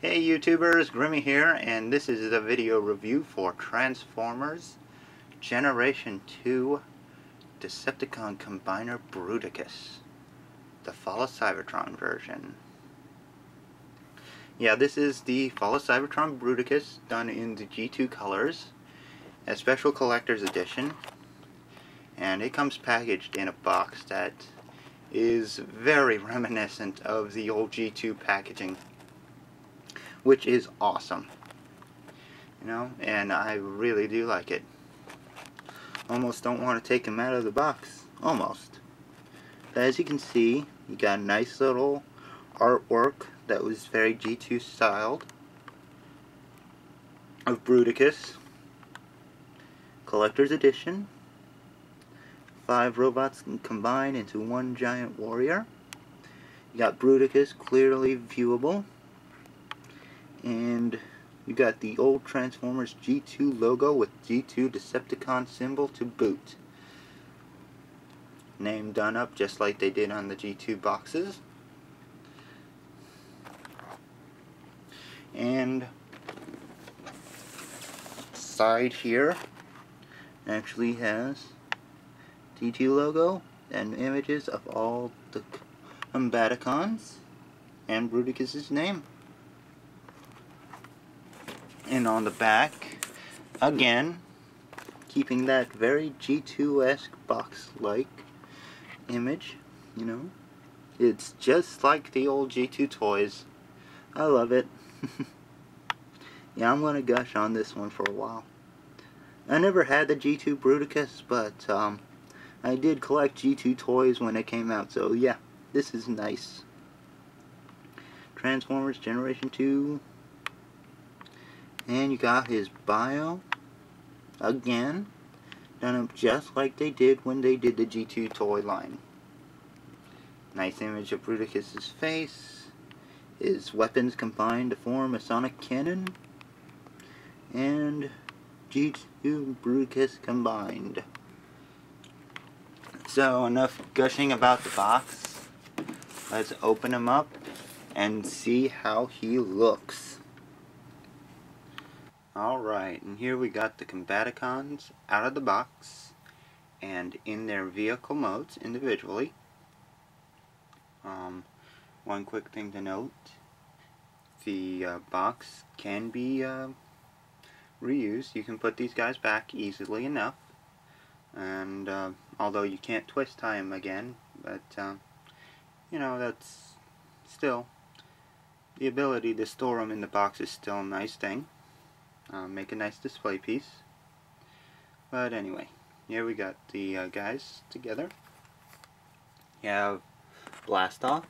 Hey YouTubers, Grimmy here, and this is the video review for Transformers Generation 2 Decepticon Combiner Bruticus, the Fall of Cybertron version. Yeah, this is the Fall of Cybertron Bruticus done in the G2 colors, a special collector's edition, and it comes packaged in a box that is very reminiscent of the old G2 packaging, which is awesome, you know, and I really do like it. Almost don't want to take him out of the box, almost. But as you can see, you got a nice little artwork that was very G2 styled of Bruticus, collector's edition. 5 robots combined into one giant warrior. You got Bruticus clearly viewable. And you got the old Transformers G2 logo with G2 Decepticon symbol to boot. Name done up just like they did on the G2 boxes. And side here actually has G2 logo and images of all the Combaticons and Bruticus' name. And on the back, again, keeping that very G2-esque box-like image, you know. It's just like the old G2 toys. I love it. Yeah, I'm gonna gush on this one for a while. I never had the G2 Bruticus, but I did collect G2 toys when it came out, so yeah, this is nice. Transformers Generation 2. And you got his bio, again, done up just like they did when they did the G2 toy line. Nice image of Bruticus' face, his weapons combined to form a sonic cannon, and G2 Bruticus combined. So enough gushing about the box. Let's open him up and see how he looks. Alright, and here we got the Combaticons out of the box and in their vehicle modes individually. One quick thing to note, the box can be reused. You can put these guys back easily enough, and although you can't twist tie them again, but you know, that's still, the ability to store them in the box is still a nice thing. Make a nice display piece. But anyway, here we got the guys together. You have Blastoff,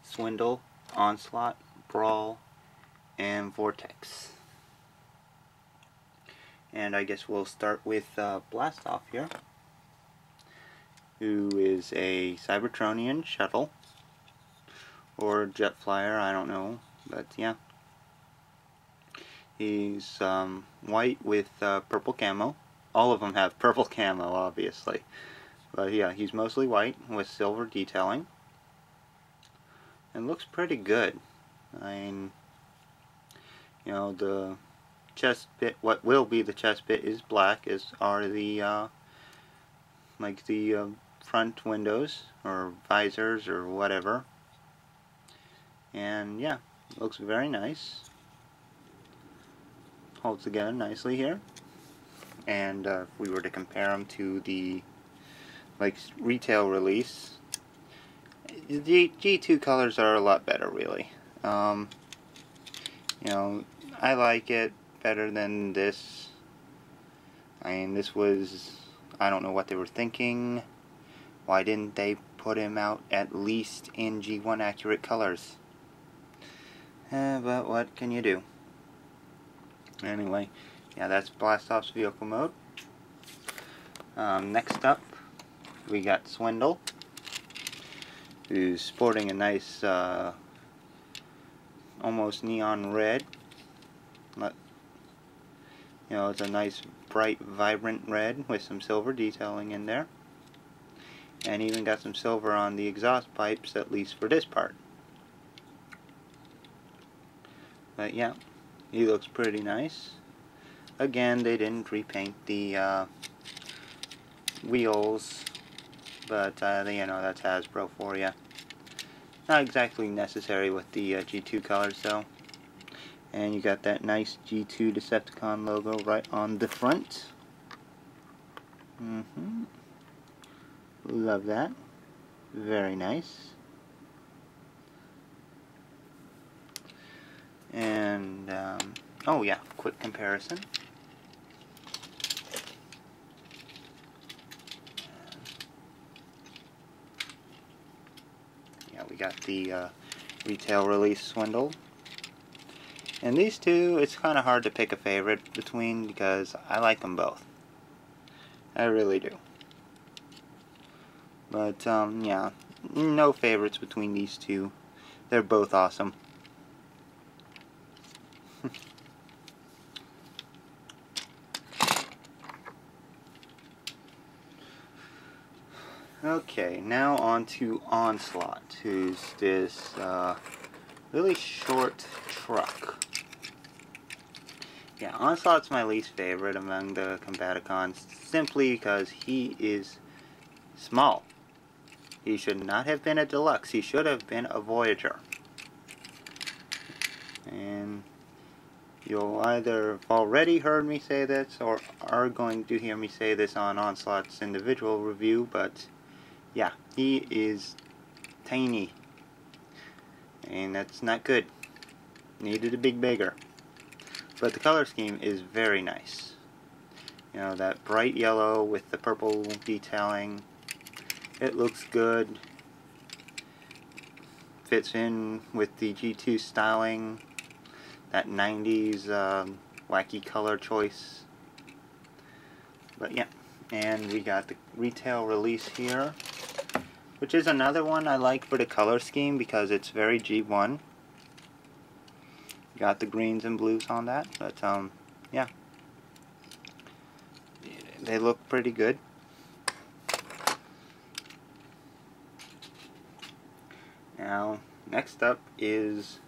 Swindle, Onslaught, Brawl, and Vortex. And I guess we'll start with Blastoff here, who is a Cybertronian shuttle, or jet flyer, I don't know, but yeah. He's white with purple camo. All of them have purple camo, obviously. But yeah, he's mostly white with silver detailing. And looks pretty good. I mean, you know, the chest bit, what will be the chest bit, is black, as are the, like the front windows, or visors, or whatever. And yeah, looks very nice. Holds together nicely here, and if we were to compare them to the retail release, the G2 colors are a lot better, really. You know, I like it better than this. I mean, this was, I don't know what they were thinking. Why didn't they put him out at least in G1 accurate colors? But what can you do? Anyway, yeah, that's Blastoff's vehicle mode. Next up, we got Swindle, who's sporting a nice, almost neon red. You know, it's a nice, bright, vibrant red with some silver detailing in there. And even got some silver on the exhaust pipes, at least for this part. But yeah, he looks pretty nice. Again, they didn't repaint the wheels, but you know, that's Hasbro for you. Not exactly necessary with the G2 colors though. And you got that nice G2 Decepticon logo right on the front. Love that. Very nice. And, oh yeah, quick comparison. Yeah, we got the retail release Swindle. And these two, it's kind of hard to pick a favorite between because I like them both. I really do. But, yeah, no favorites between these two. They're both awesome. Okay, now on to Onslaught, who's this really short truck. Yeah, Onslaught's my least favorite among the Combaticons, simply because he is small. He should not have been a deluxe, he should have been a Voyager. And you'll either have already heard me say this, or are going to hear me say this on Onslaught's individual review, but yeah, he is tiny. And that's not good. Needed to be bigger. But the color scheme is very nice. You know, that bright yellow with the purple detailing. It looks good. Fits in with the G2 styling. That 90s wacky color choice. But yeah, and we got the retail release here, which is another one I like for the color scheme because it's very G1. Got the greens and blues on that, but yeah, they look pretty good. Now, next up is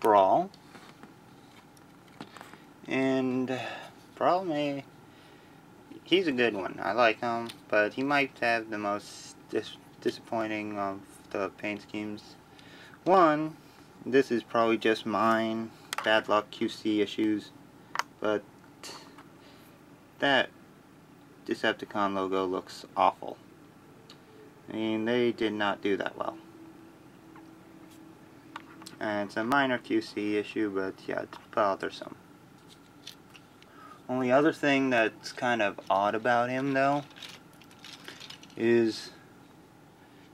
Brawl. And Brawl he's a good one. I like him, but he might have the most disappointing of the paint schemes. One, this is probably just mine, bad luck QC issues, but that Decepticon logo looks awful. I mean, they did not do that well. And it's a minor QC issue, but yeah, it's bothersome. Only other thing that's kind of odd about him, though, is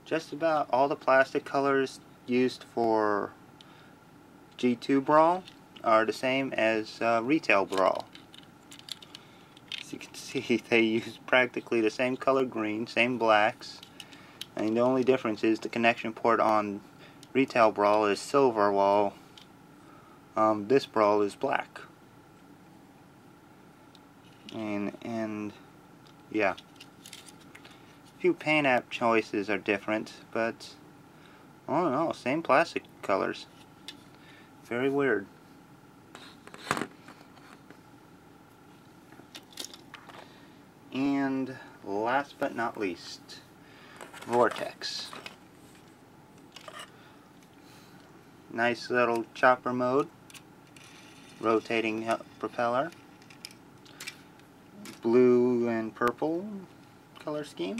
just about all the plastic colors used for G2 Brawl are the same as Retail Brawl. As you can see, they use practically the same color green, same blacks, and the only difference is the connection port on Retail Brawl is silver, while this Brawl is black. And yeah, a few paint app choices are different, but I don't know, same plastic colors. Very weird. And last but not least, Vortex. Nice little chopper mode, rotating propeller, blue and purple color scheme,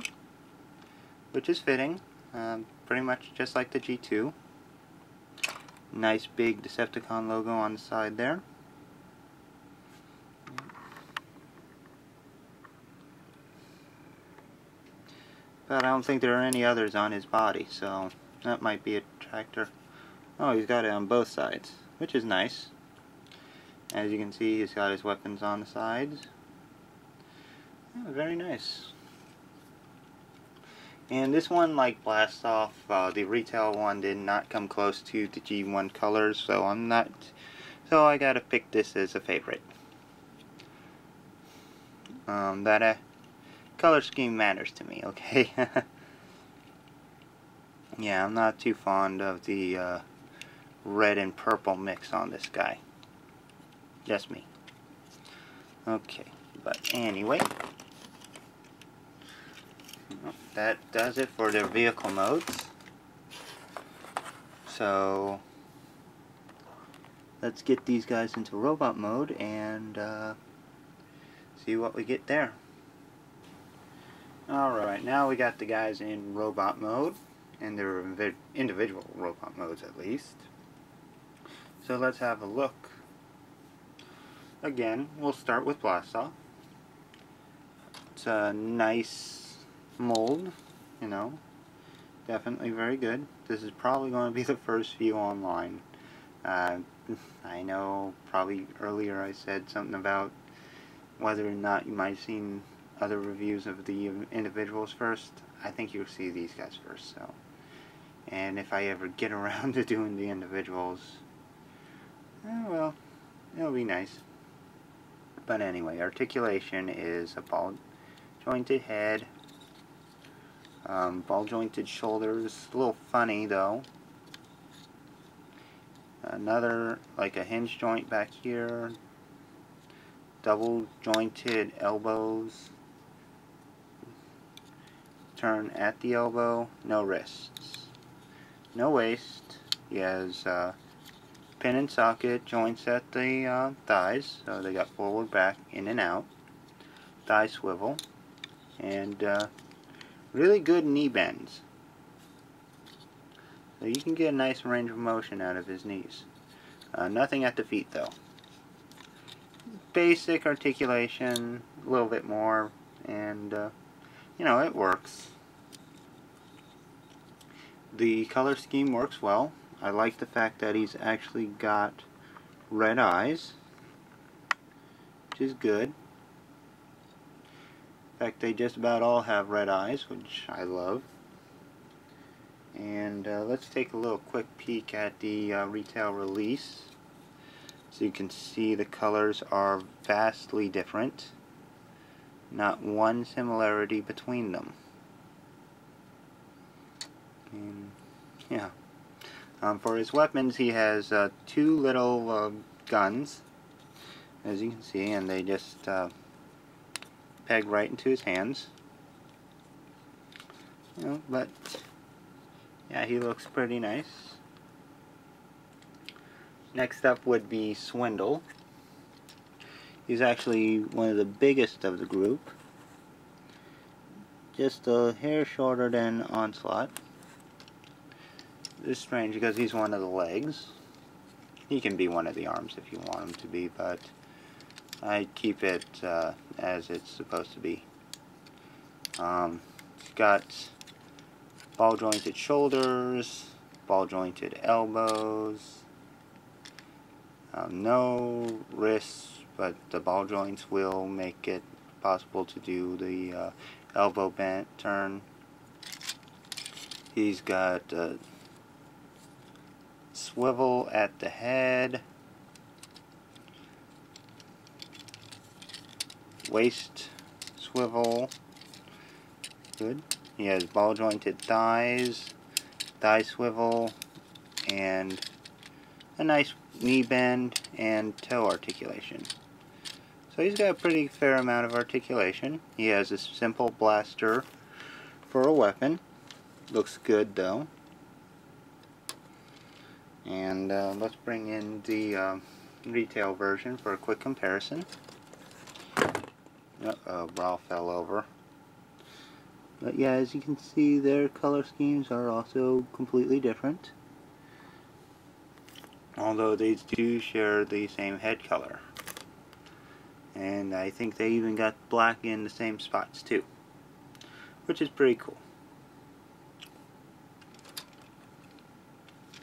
which is fitting, pretty much just like the G2. Nice big Decepticon logo on the side there. But I don't think there are any others on his body, so that might be a tractor. Oh, he's got it on both sides, which is nice. As you can see, he's got his weapons on the sides. Yeah, very nice. And this one, like Blast Off, the retail one did not come close to the G1 colors, so I gotta pick this as a favorite. That color scheme matters to me, okay? Yeah, I'm not too fond of the red and purple mix on this guy. Just me. Okay, but anyway, that does it for their vehicle modes. So let's get these guys into robot mode and see what we get there. Alright, now we got the guys in robot mode, in their individual robot modes at least. So let's have a look. Again, we'll start with Blastoff. It's a nice mold, you know, definitely very good. This is probably going to be the first view online. I know probably earlier I said something about whether or not you might have seen other reviews of the individuals first. I think you'll see these guys first. So, and if I ever get around to doing the individuals, well, it'll be nice. But anyway, articulation is a ball jointed head, ball jointed shoulders, a little funny though. Another, like a hinge joint back here, double jointed elbows, turn at the elbow, no wrists, no waist. He has pin and socket joints at the thighs, so they got forward, back, in and out, thigh swivel, and really good knee bends. So you can get a nice range of motion out of his knees. Nothing at the feet though. Basic articulation, a little bit more, and you know, it works. The color scheme works well. I like the fact that he's actually got red eyes, which is good. In fact, they just about all have red eyes, which I love. And let's take a little quick peek at the retail release. So you can see the colors are vastly different. Not one similarity between them. And yeah. For his weapons, he has two little guns, as you can see, and they just peg right into his hands. You know, but yeah, he looks pretty nice. Next up would be Swindle. He's actually one of the biggest of the group. Just a hair shorter than Onslaught. It's strange because he's one of the legs. He can be one of the arms if you want him to be, but I keep it as it's supposed to be. He's got ball jointed shoulders, ball jointed elbows, no wrists, but the ball joints will make it possible to do the elbow bent turn. He's got swivel at the head, waist swivel, good. He has ball jointed thighs, thigh swivel, and a nice knee bend and toe articulation. So he's got a pretty fair amount of articulation. He has a simple blaster for a weapon. Looks good though. And let's bring in the retail version for a quick comparison. Uh-oh, bra fell over. But yeah, as you can see, their color schemes are also completely different. Although they do share the same head color. And I think they even got black in the same spots too. Which is pretty cool.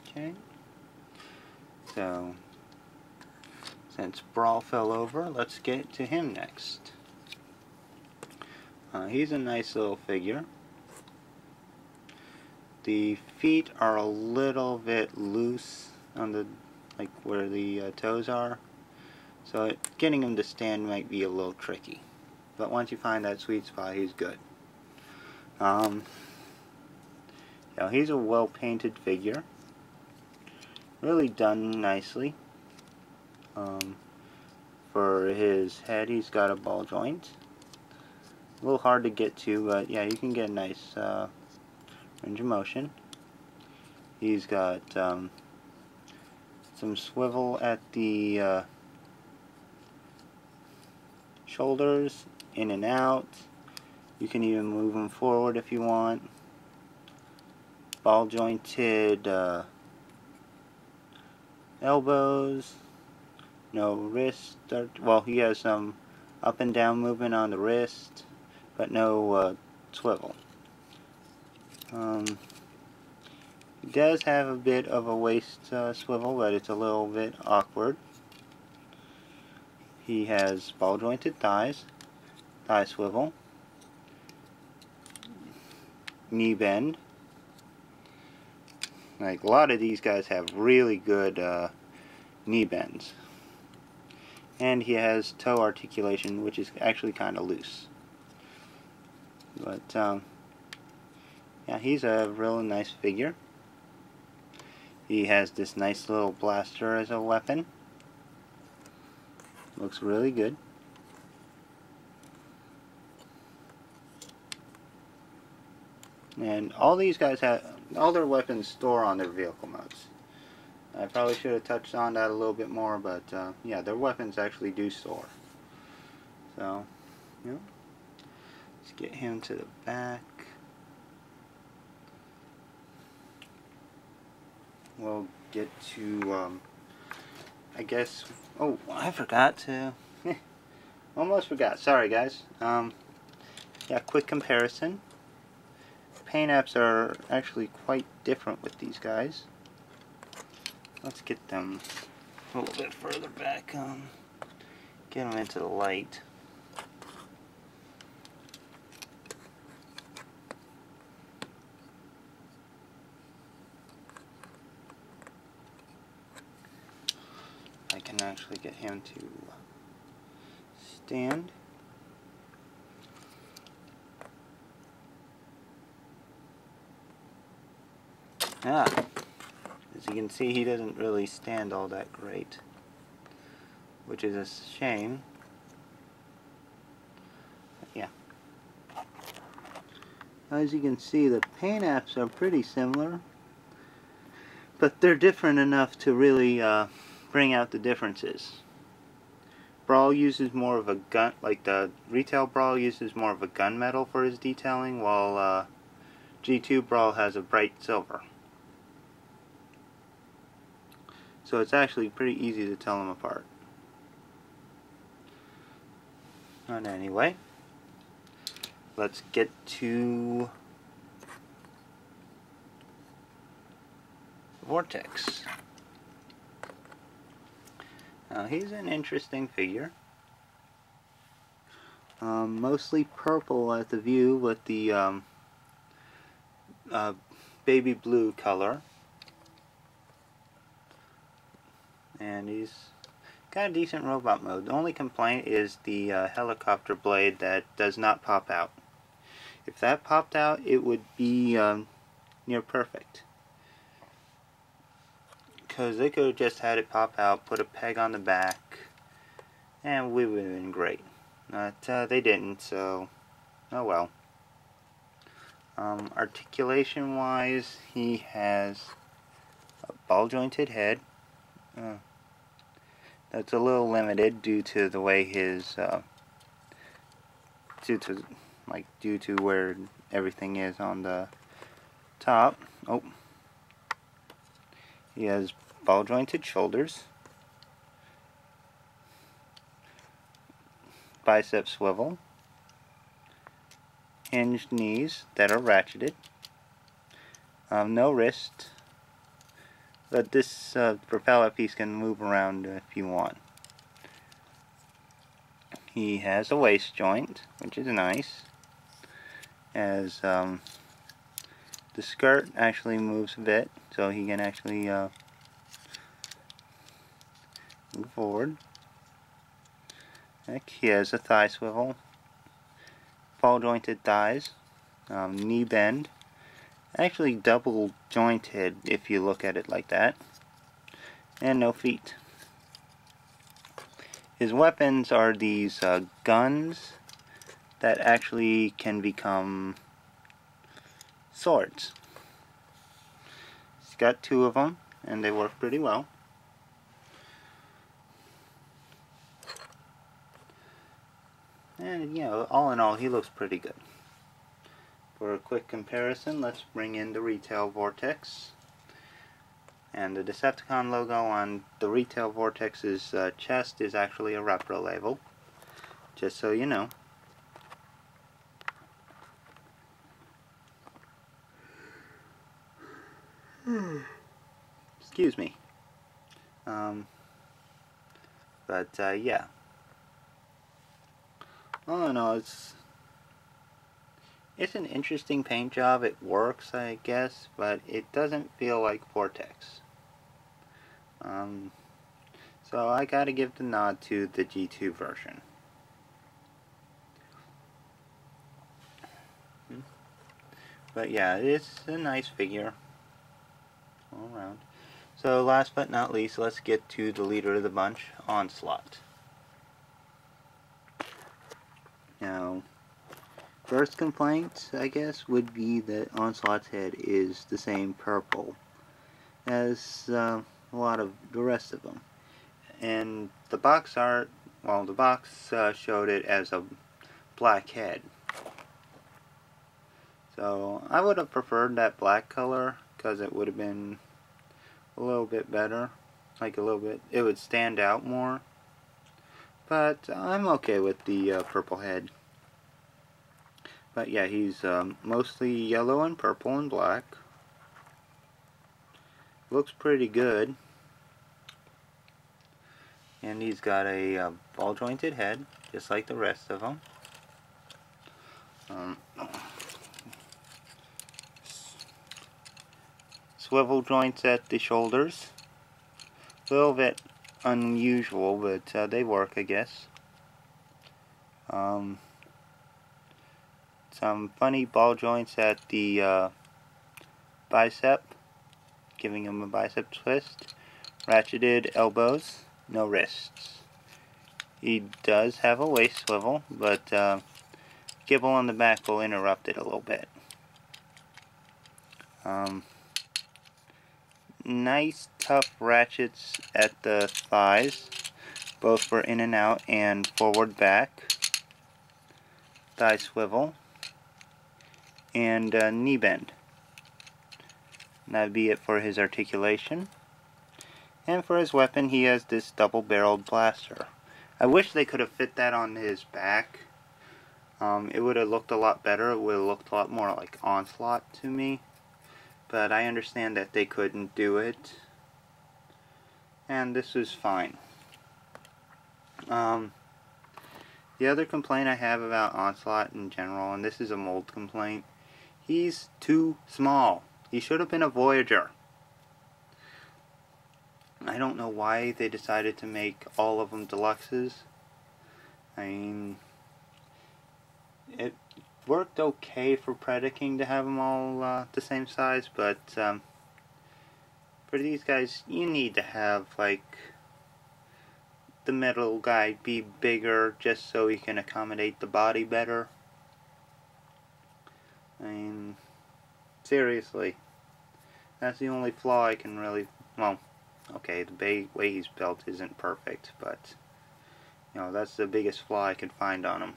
Okay. So, since Brawl fell over, let's get to him next. He's a nice little figure. The feet are a little bit loose on the, like where the toes are. So getting him to stand might be a little tricky. But once you find that sweet spot, he's good. You know, he's a well-painted figure. really done nicely. For his head, he's got a ball joint. A little hard to get to, but yeah, you can get a nice range of motion. He's got some swivel at the shoulders, in and out. You can even move them forward if you want. Ball jointed elbows. No wrist. Well, he has some up and down movement on the wrist, but no swivel. He does have a bit of a waist swivel, but it's a little bit awkward. He has ball jointed thighs, thigh swivel, knee bend. Like, a lot of these guys have really good knee bends. And he has toe articulation, which is actually kind of loose. But yeah, he's a really nice figure. He has this nice little blaster as a weapon. Looks really good. And all these guys have all their weapons store on their vehicle modes. I probably should have touched on that a little bit more, but yeah, their weapons actually do store. So, you know, let's get him to the back. We'll get to, I guess, oh, I forgot to, almost forgot, sorry guys. Yeah, quick comparison. Paint apps are actually quite different with these guys. Let's get them a little bit further back, get them into the light. I can actually get him to stand. Ah, as you can see, he doesn't really stand all that great, which is a shame. But yeah. As you can see, the paint apps are pretty similar, but they're different enough to really bring out the differences. Brawl uses more of a gun, like the retail Brawl uses more of a gunmetal for his detailing, while G2 Brawl has a bright silver. So it's actually pretty easy to tell them apart. But anyway, let's get to Vortex. Now he's an interesting figure. Mostly purple at the view with the baby blue color. And he's got a decent robot mode. The only complaint is the helicopter blade that does not pop out. If that popped out, it would be near perfect. Because they could have just had it pop out, put a peg on the back, and we would have been great. But they didn't, so oh well. Articulation wise, he has a ball jointed head. That's a little limited due to the way his due to where everything is on the top. Oh, he has ball jointed shoulders, bicep swivel, hinged knees that are ratcheted, no wrist. But this propeller piece can move around if you want. He has a waist joint, which is nice. As the skirt actually moves a bit, so he can actually move forward. He has a thigh swivel, ball jointed thighs, knee bend. Actually double jointed if you look at it like that. and no feet. His weapons are these guns that actually can become swords. He's got 2 of them, and they work pretty well. And, you know, all in all, he looks pretty good. For a quick comparison, let's bring in the retail Vortex. And the Decepticon logo on the retail Vortex's chest is actually a repro label, just so you know. Excuse me. Yeah. All in all, it's an interesting paint job. It works, I guess, but it doesn't feel like Vortex. So I gotta give the nod to the G2 version. But yeah, it's a nice figure all around. So last but not least, let's get to the leader of the bunch, Onslaught. Now, first complaint, I guess, would be that Onslaught's head is the same purple as a lot of the rest of them. And the box art, well, the box showed it as a black head. So I would have preferred that black color, because it would have been a little bit better. Like a little bit, it would stand out more. But I'm okay with the purple head. But yeah, he's mostly yellow and purple and black. Looks pretty good. And he's got a ball jointed head, just like the rest of them. Swivel joints at the shoulders. A little bit unusual, but they work, I guess. Some funny ball joints at the bicep, giving him a bicep twist. Ratcheted elbows, no wrists. He does have a waist swivel, but gibble on the back will interrupt it a little bit. Nice tough ratchets at the thighs, both for in and out and forward back. Thigh swivel and knee bend. That'd be it for his articulation. And for his weapon, he has this double-barreled blaster. I wish they could have fit that on his back. It would have looked a lot better. It would have looked a lot more like Onslaught to me. But I understand that they couldn't do it. And this is fine. The other complaint I have about Onslaught in general, and this is a mold complaint, he's too small. He should have been a Voyager. I don't know why they decided to make all of them deluxes. I mean, it worked okay for Predaking to have them all the same size, but for these guys, you need to have, like, the middle guy be bigger just so he can accommodate the body better. I mean, seriously. That's the only flaw I can really, well, okay, the way he's built isn't perfect, but, you know, that's the biggest flaw I could find on him.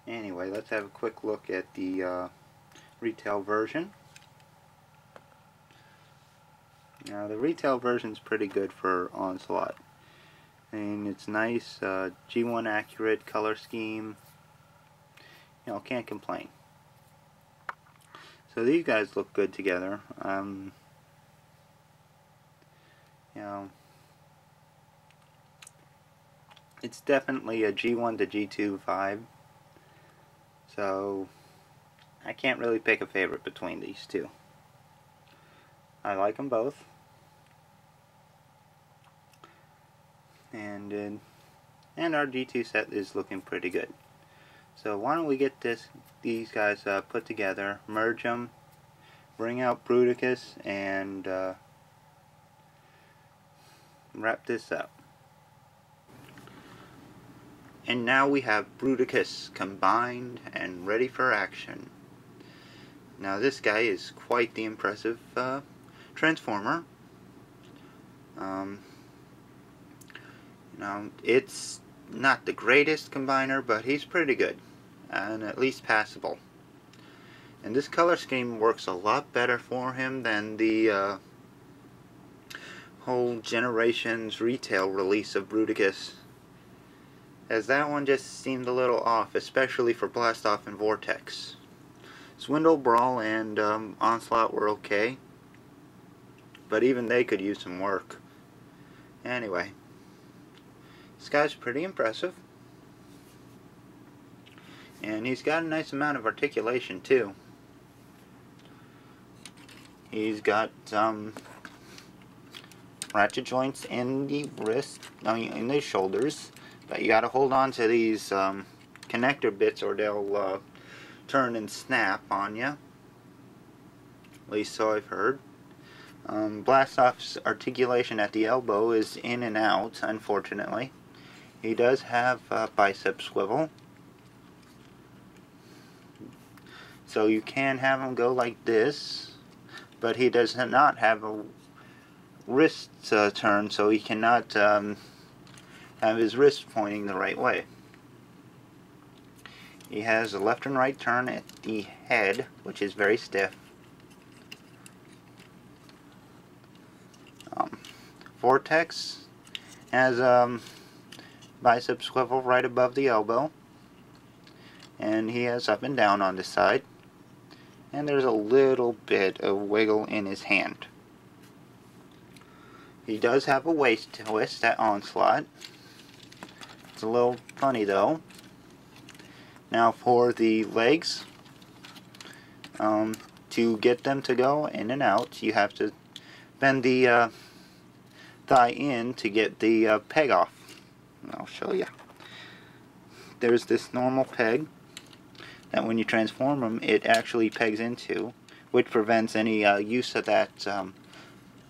Anyway, let's have a quick look at the retail version. Now, the retail version's pretty good for Onslaught. I mean, it's nice, G1 accurate color scheme. You know, can't complain. So these guys look good together. You know, it's definitely a G1 to G2 vibe. So I can't really pick a favorite between these two. I like them both. And our G2 set is looking pretty good. So why don't we get these guys put together, merge them, bring out Bruticus, and wrap this up. And now we have Bruticus combined and ready for action. Now this guy is quite the impressive transformer. It's not the greatest combiner, but he's pretty good and at least passable. And this color scheme works a lot better for him than the whole Generations retail release of Bruticus, as that one just seemed a little off, especially for Blastoff and Vortex. Swindle, Brawl, and Onslaught were okay, but even they could use some work. Anyway, this guy's pretty impressive, and he's got a nice amount of articulation too. He's got ratchet joints in the wrist, in the shoulders, but you gotta hold on to these connector bits or they'll turn and snap on you. At least so I've heard. Blastoff's articulation at the elbow is in and out, unfortunately. He does have a bicep swivel, so you can have him go like this, but he does not have a wrist turn, so he cannot have his wrist pointing the right way. He has a left and right turn at the head, which is very stiff. Vortex has bicep swivel right above the elbow, and he has up and down on this side, and there's a little bit of wiggle in his hand. He does have a waist twist at Onslaught. It's a little funny though. Now for the legs, to get them to go in and out, you have to bend the thigh in to get the peg off. I'll show you. There's this normal peg that when you transform them, it actually pegs into, which prevents any use of that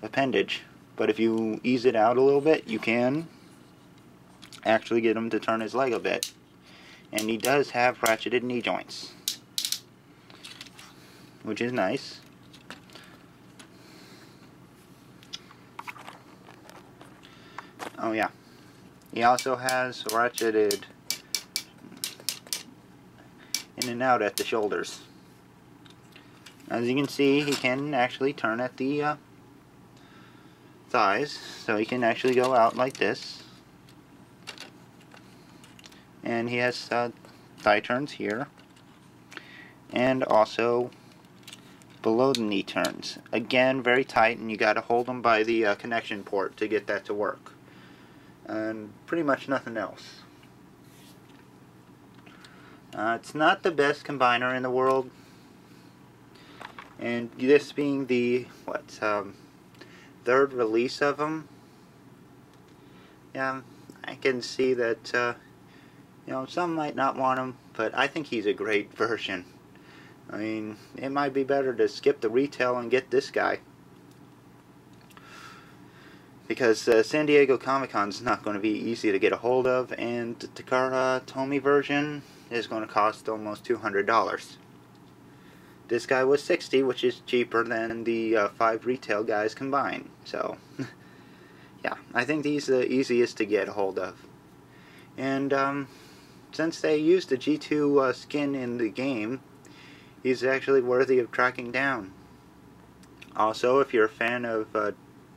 appendage. But if you ease it out a little bit, you can actually get him to turn his leg a bit. And he does have ratcheted knee joints, which is nice. Oh yeah, he also has ratcheted in and out at the shoulders. As you can see, he can actually turn at the thighs, so he can actually go out like this. And he has thigh turns here, and also below the knee turns. Again, very tight, and you got to hold them by the connection port to get that to work. And pretty much nothing else. It's not the best combiner in the world, and this being the third release of him, yeah, I can see that some might not want him, but I think he's a great version. I mean, it might be better to skip the retail and get this guy, because San Diego Comic-Con is not going to be easy to get a hold of, and the Takara Tomy version is going to cost almost $200. This guy was $60, which is cheaper than the 5 retail guys combined. So, yeah, I think these are the easiest to get a hold of. And since they used the G2 skin in the game, he's actually worthy of tracking down. Also, if you're a fan of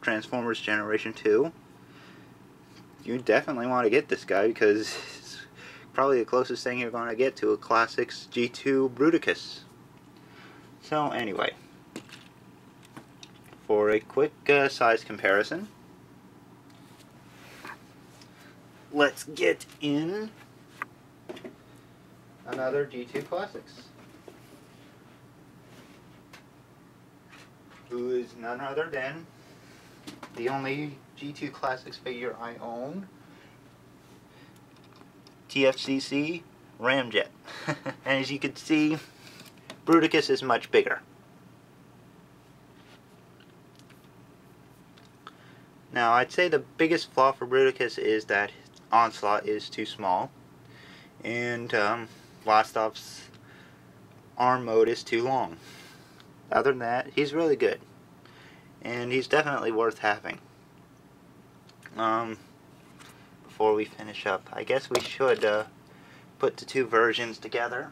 Transformers Generation 2, you definitely want to get this guy, because it's probably the closest thing you're going to get to a Classics G2 Bruticus. So anyway, for a quick size comparison, let's get in another G2 Classics, who is none other than the only G2 Classics figure I own, TFCC Ramjet. And as you can see, Bruticus is much bigger. Now, I'd say the biggest flaw for Bruticus is that Onslaught is too small, and Vlastov's arm mode is too long. Other than that, he's really good, and he's definitely worth having. Before we finish up, I guess we should put the two versions together.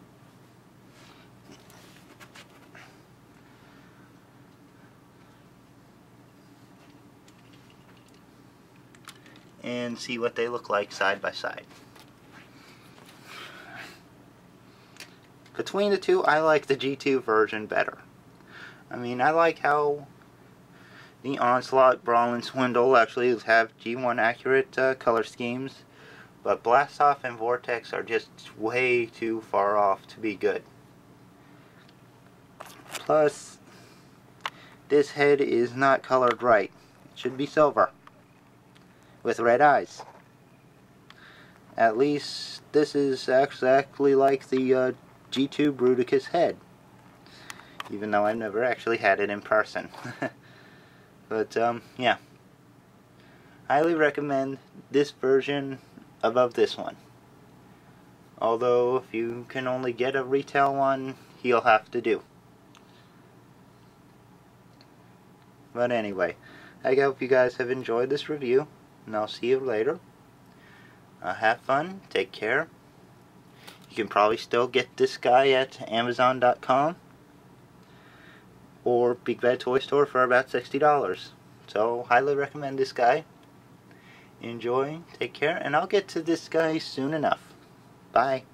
And see what they look like side by side. Between the two, I like the G2 version better. I mean, I like how the Onslaught, Brawl, and Swindle actually have G1 accurate color schemes, but Blastoff and Vortex are just way too far off to be good. Plus, this head is not colored right. It should be silver with red eyes. At least this is exactly like the G2 Bruticus head, even though I've never actually had it in person. But yeah, highly recommend this version above this one. Although if you can only get a retail one, you'll have to do. But anyway, I hope you guys have enjoyed this review, and I'll see you later. Have fun, take care. You can probably still get this guy at Amazon.com or Big Bad Toy Store for about $60. So, highly recommend this guy. Enjoy, take care, and I'll get to this guy soon enough. Bye.